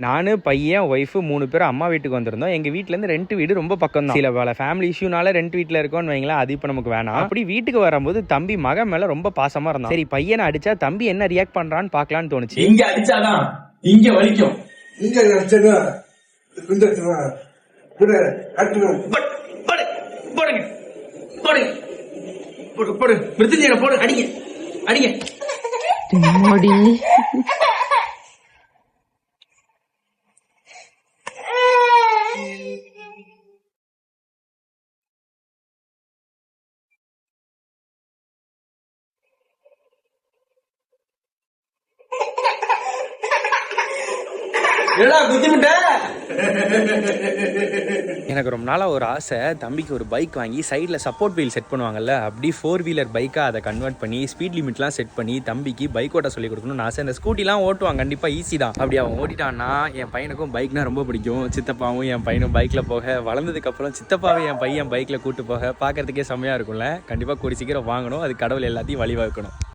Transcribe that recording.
நானு பையன் ஒய்ஃபு 3 பேரும் அம்மா வீட்டுக்கு வந்திருந்தோம். எங்க வீட்ல இருந்து ரெண்ட் வீடு ரொம்ப பக்கம் தான். சில பல ஃபேமிலி இஷ்யூனால ரெண்ட் வீட்ல இருக்கோம்னு வைங்களேன், அது இப்போ நமக்கு வேணாம். அப்படி வீட்டுக்கு வரும்போது தம்பி மகன் மேல ரொம்ப பாசமா இருந்தான். சரி பையனை அடிச்சா தம்பி என்ன ரியாக்ட் பண்றான்னு பாக்கலாம்னு தோணுச்சு. இங்க அடிச்சாதான் இங்க வலிக்கும். இங்க அடிச்சா போடு மிருத்துஞ்சேன போடு, அடிங்க அடிங்க. எனக்கு ரொம்ப நாளாக ஒரு ஆசை, தம்பிக்கு ஒரு பைக் வாங்கி சைடில் சப்போர்ட் வீல் செட் பண்ணுவாங்கல்ல, அப்படி 4 வீலர் பைக்காக அதை கன்வெர்ட் பண்ணி ஸ்பீட் லிமிட்லாம் செட் பண்ணி தம்பிக்கு பைக் ஓட்ட சொல்லி கொடுக்கணும்னு ஆசை. இந்த ஸ்கூட்டிலாம் ஓட்டுவாங்க, கண்டிப்பாக ஈஸி தான். அப்படி அவன் ஓட்டிட்டான்னா என் பையனுக்கும் பைக்னா ரொம்ப பிடிக்கும். சித்தப்பாவும் என் பையனும் பைக்கில் போக, வளர்ந்ததுக்கப்புறம் சித்தப்பாவை என் பையன் பைக்கில் கூட்டு போக பார்க்கறதுக்கே செம்மையாக இருக்கும்ல. கண்டிப்பாக கூடி சீக்கிரம் வாங்கணும். அது கடவுள் எல்லாத்தையும் வழிவகுக்கணும்.